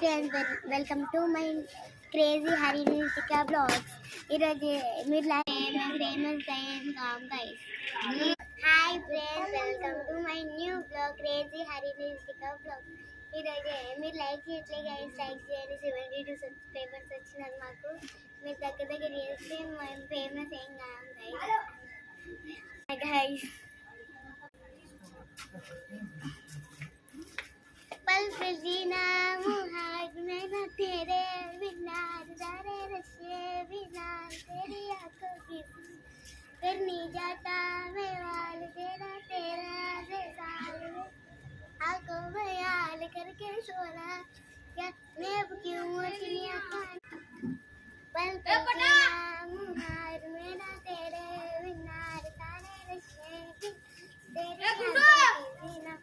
Friends, welcome to my crazy Harinika blogs. ఈరోజు మీరు famous guys. Hi friends, welcome to my new blog crazy Harinika blogs. ఈరోజు మీరు like చేయట్లే guys, like చేయండి. 72 subscribers వచ్చినారు మాకు. మీరు దగ్గర చేస్తే మేము ఫేమస్ ఏం కాదు గైస్. पल पे जीना मुहाज में न तेरे बिना जाने रश्ये बिना तेरी आंखों की फिर नहीं जाता मैं वाल तेरा तेरा से साल में आंखों में याद करके सोना क्या मैं अब क्यों चिड़िया पल पे जीना मुहाज में न तेरे बिना जाने रश्ये तेरी आंखों की बिना